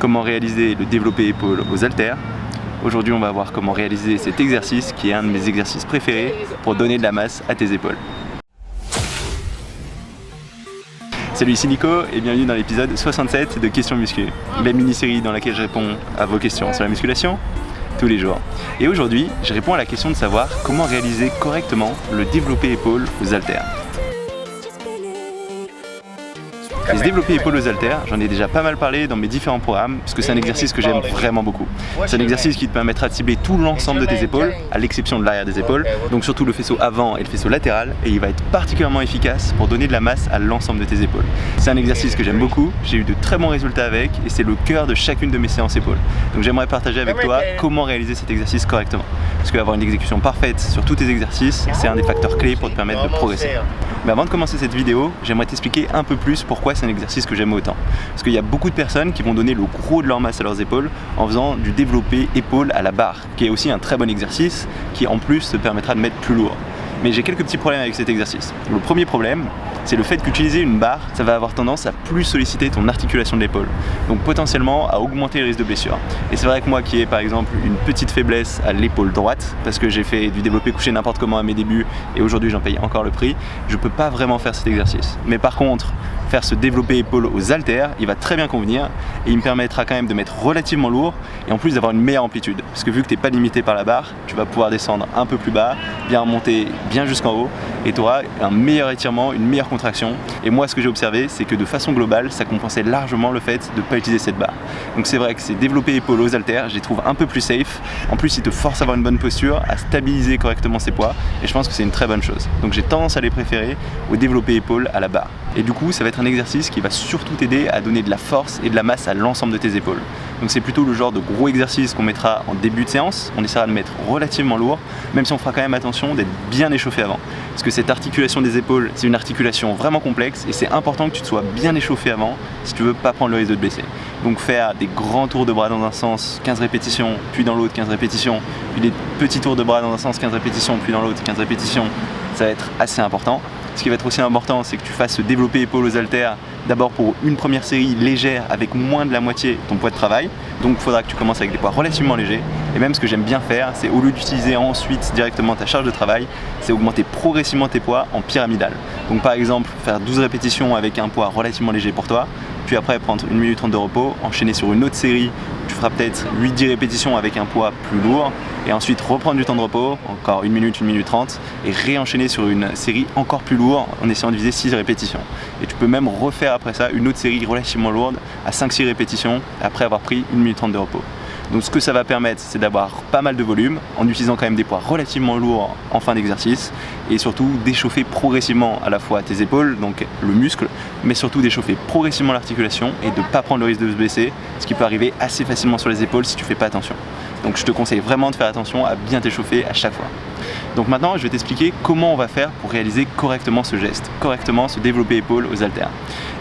comment réaliser le développé épaule aux haltères. Aujourd'hui, on va voir comment réaliser cet exercice qui est un de mes exercices préférés pour donner de la masse à tes épaules. Salut, ici Nico et bienvenue dans l'épisode 67 de Questions Muscu, la mini-série dans laquelle je réponds à vos questions sur la musculation tous les jours. Et aujourd'hui, je réponds à la question de savoir comment réaliser correctement le développé épaule aux haltères. Et ce développé épaule aux haltères, j'en ai déjà pas mal parlé dans mes différents programmes parce que c'est un exercice que j'aime vraiment beaucoup. C'est un exercice qui te permettra de cibler tout l'ensemble de tes épaules, à l'exception de l'arrière des épaules, donc surtout le faisceau avant et le faisceau latéral, et il va être particulièrement efficace pour donner de la masse à l'ensemble de tes épaules. C'est un exercice que j'aime beaucoup, j'ai eu de très bons résultats avec et c'est le cœur de chacune de mes séances épaules. Donc j'aimerais partager avec toi comment réaliser cet exercice correctement. Parce qu'avoir une exécution parfaite sur tous tes exercices, c'est un des facteurs clés pour te permettre de progresser. Mais avant de commencer cette vidéo, j'aimerais t'expliquer un peu plus pourquoi c'est un exercice que j'aime autant. Parce qu'il y a beaucoup de personnes qui vont donner le gros de leur masse à leurs épaules en faisant du développé épaule à la barre, qui est aussi un très bon exercice qui en plus te permettra de mettre plus lourd. Mais j'ai quelques petits problèmes avec cet exercice. Le premier problème, c'est le fait qu'utiliser une barre, ça va avoir tendance à plus solliciter ton articulation de l'épaule. Donc potentiellement à augmenter le risque de blessure. Et c'est vrai que moi qui ai par exemple une petite faiblesse à l'épaule droite, parce que j'ai fait du développé couché n'importe comment à mes débuts et aujourd'hui j'en paye encore le prix, je peux pas vraiment faire cet exercice. Mais par contre, faire ce développé épaule aux haltères, il va très bien convenir et il me permettra quand même de mettre relativement lourd et en plus d'avoir une meilleure amplitude. Parce que vu que tu n'es pas limité par la barre, tu vas pouvoir descendre un peu plus bas, bien remonter bien jusqu'en haut et tu auras un meilleur étirement, une meilleure contraction. Et moi ce que j'ai observé, c'est que de façon globale, ça compensait largement le fait de ne pas utiliser cette barre. Donc c'est vrai que ces développés épaule aux haltères, je les trouve un peu plus safe. En plus, ils te forcent à avoir une bonne posture, à stabiliser correctement ses poids et je pense que c'est une très bonne chose. Donc j'ai tendance à les préférer au développé épaule à la barre. Et du coup, ça va être un exercice qui va surtout t'aider à donner de la force et de la masse à l'ensemble de tes épaules. Donc c'est plutôt le genre de gros exercice qu'on mettra en début de séance. On essaiera de mettre relativement lourd, même si on fera quand même attention d'être bien échauffé avant. Parce que cette articulation des épaules, c'est une articulation vraiment complexe et c'est important que tu te sois bien échauffé avant si tu veux pas prendre le risque de te blesser. Donc faire des grands tours de bras dans un sens, 15 répétitions, puis dans l'autre 15 répétitions, puis des petits tours de bras dans un sens, 15 répétitions, puis dans l'autre 15 répétitions, ça va être assez important. Ce qui va être aussi important, c'est que tu fasses ce développé épaule aux haltères d'abord pour une première série légère avec moins de la moitié de ton poids de travail. Donc il faudra que tu commences avec des poids relativement légers. Et même ce que j'aime bien faire, c'est au lieu d'utiliser ensuite directement ta charge de travail, c'est augmenter progressivement tes poids en pyramidale. Donc par exemple, faire 12 répétitions avec un poids relativement léger pour toi, puis après prendre 1 minute 30 de repos, enchaîner sur une autre série, tu feras peut-être 8-10 répétitions avec un poids plus lourd, et ensuite reprendre du temps de repos, encore 1 minute 30, et réenchaîner sur une série encore plus lourde en essayant de viser 6 répétitions. Et tu peux même refaire après ça une autre série relativement lourde à 5-6 répétitions après avoir pris 1 minute 30 de repos. Donc ce que ça va permettre, c'est d'avoir pas mal de volume en utilisant quand même des poids relativement lourds en fin d'exercice et surtout d'échauffer progressivement à la fois tes épaules, donc le muscle, mais surtout d'échauffer progressivement l'articulation et de ne pas prendre le risque de se blesser, ce qui peut arriver assez facilement sur les épaules si tu fais pas attention. Donc je te conseille vraiment de faire attention à bien t'échauffer à chaque fois. Donc maintenant, je vais t'expliquer comment on va faire pour réaliser correctement ce geste, correctement ce développé épaule aux haltères.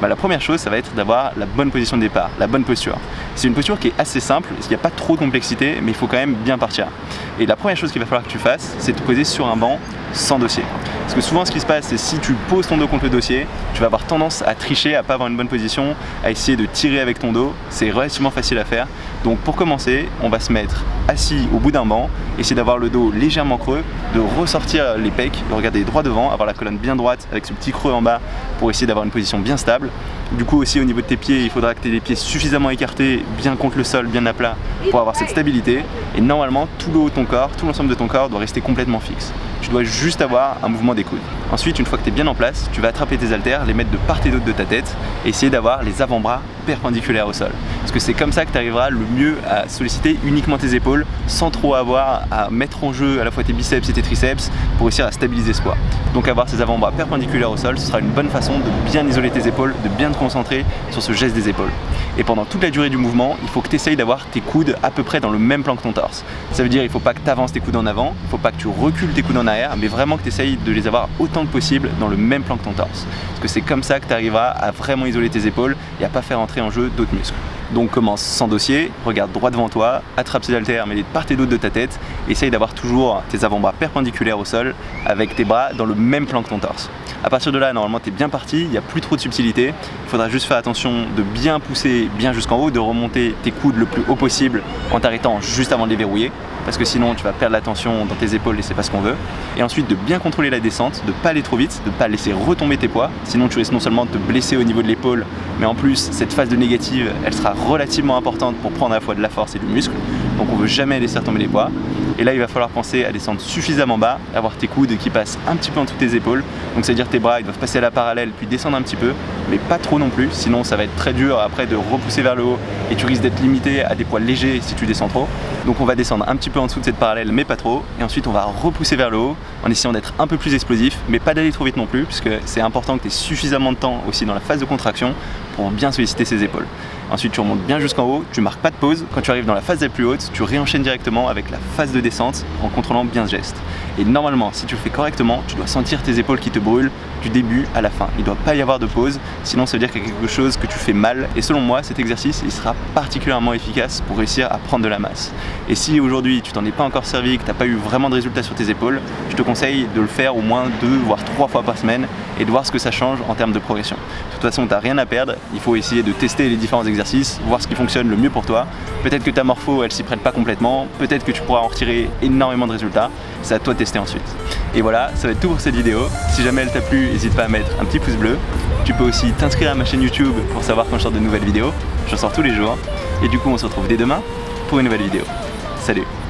La première chose, ça va être d'avoir la bonne position de départ, la bonne posture. C'est une posture qui est assez simple, il n'y a pas trop de complexité, mais il faut quand même bien partir. Et la première chose qu'il va falloir que tu fasses, c'est te poser sur un banc sans dossier. Parce que souvent ce qui se passe, c'est si tu poses ton dos contre le dossier, tu vas avoir tendance à tricher, à pas avoir une bonne position, à essayer de tirer avec ton dos. C'est relativement facile à faire. Donc pour commencer, on va se mettre assis au bout d'un banc, essayer d'avoir le dos légèrement creux, de ressortir les pecs, de regarder droit devant, avoir la colonne bien droite avec ce petit creux en bas pour essayer d'avoir une position bien stable. Du coup aussi au niveau de tes pieds, il faudra que tu aies les pieds suffisamment écartés, bien contre le sol, bien à plat pour avoir cette stabilité. Et normalement, tout le haut de ton corps, tout l'ensemble de ton corps doit rester complètement fixe. Tu dois juste avoir un mouvement des coudes. Ensuite, une fois que tu es bien en place, tu vas attraper tes haltères, les mettre de part et d'autre de ta tête et essayer d'avoir les avant-bras perpendiculaires au sol. Parce que c'est comme ça que tu arriveras le mieux à solliciter uniquement tes épaules sans trop avoir à mettre en jeu à la fois tes biceps et tes triceps pour réussir à stabiliser ce poids. Donc avoir ces avant-bras perpendiculaires au sol, ce sera une bonne façon de bien isoler tes épaules, de bien te concentrer sur ce geste des épaules. Et pendant toute la durée du mouvement, il faut que tu essayes d'avoir tes coudes à peu près dans le même plan que ton torse. Ça veut dire qu'il ne faut pas que tu avances tes coudes en avant, il ne faut pas que tu recules tes coudes en arrière, mais vraiment que tu essayes de les avoir autant que possible dans le même plan que ton torse. Parce que c'est comme ça que tu arriveras à vraiment isoler tes épaules et à pas faire entrer en jeu d'autres muscles. Donc commence sans dossier, regarde droit devant toi, attrape tes haltères, mets-les de part et d'autre de ta tête, essaye d'avoir toujours tes avant-bras perpendiculaires au sol avec tes bras dans le même plan que ton torse. À partir de là, normalement, tu es bien parti, il n'y a plus trop de subtilité. Il faudra juste faire attention de bien pousser bien jusqu'en haut, de remonter tes coudes le plus haut possible en t'arrêtant juste avant de les verrouiller, parce que sinon tu vas perdre la tension dans tes épaules et c'est pas ce qu'on veut. Et ensuite de bien contrôler la descente, de pas aller trop vite, de pas laisser retomber tes poids, sinon tu risques non seulement de te blesser au niveau de l'épaule, mais en plus cette phase de négative, elle sera relativement importante pour prendre à la fois de la force et du muscle, donc on veut jamais laisser retomber les poids. Et là il va falloir penser à descendre suffisamment bas, avoir tes coudes qui passent un petit peu en dessous de tes épaules, donc c'est à dire tes bras ils doivent passer à la parallèle puis descendre un petit peu, mais pas trop non plus, sinon ça va être très dur après de repousser vers le haut et tu risques d'être limité à des poids légers si tu descends trop. Donc on va descendre un petit peu en dessous de cette parallèle mais pas trop, et ensuite on va repousser vers le haut en essayant d'être un peu plus explosif, mais pas d'aller trop vite non plus, puisque c'est important que tu aies suffisamment de temps aussi dans la phase de contraction pour bien solliciter ses épaules. Ensuite tu remontes bien jusqu'en haut, tu marques pas de pause, quand tu arrives dans la phase la plus haute, tu réenchaînes directement avec la phase de descente en contrôlant bien ce geste. Et normalement, si tu le fais correctement, tu dois sentir tes épaules qui te brûlent du début à la fin. Il ne doit pas y avoir de pause, sinon ça veut dire qu'il y a quelque chose que tu fais mal. Et selon moi, cet exercice, il sera particulièrement efficace pour réussir à prendre de la masse. Et si aujourd'hui tu t'en es pas encore servi, que tu n'as pas eu vraiment de résultats sur tes épaules, je te conseille de le faire au moins 2 voire 3 fois par semaine et de voir ce que ça change en termes de progression. De toute façon, tu n'as rien à perdre, il faut essayer de tester les différents exercices, voir ce qui fonctionne le mieux pour toi. Peut-être que ta morpho, elle s'y prête pas complètement, peut-être que tu pourras en retirer énormément de résultats, c'est à toi de tester ensuite. Et voilà, ça va être tout pour cette vidéo. Si jamais elle t'a plu, n'hésite pas à mettre un petit pouce bleu. Tu peux aussi t'inscrire à ma chaîne YouTube pour savoir quand je sors de nouvelles vidéos. J'en sors tous les jours. Et du coup, on se retrouve dès demain pour une nouvelle vidéo. Salut!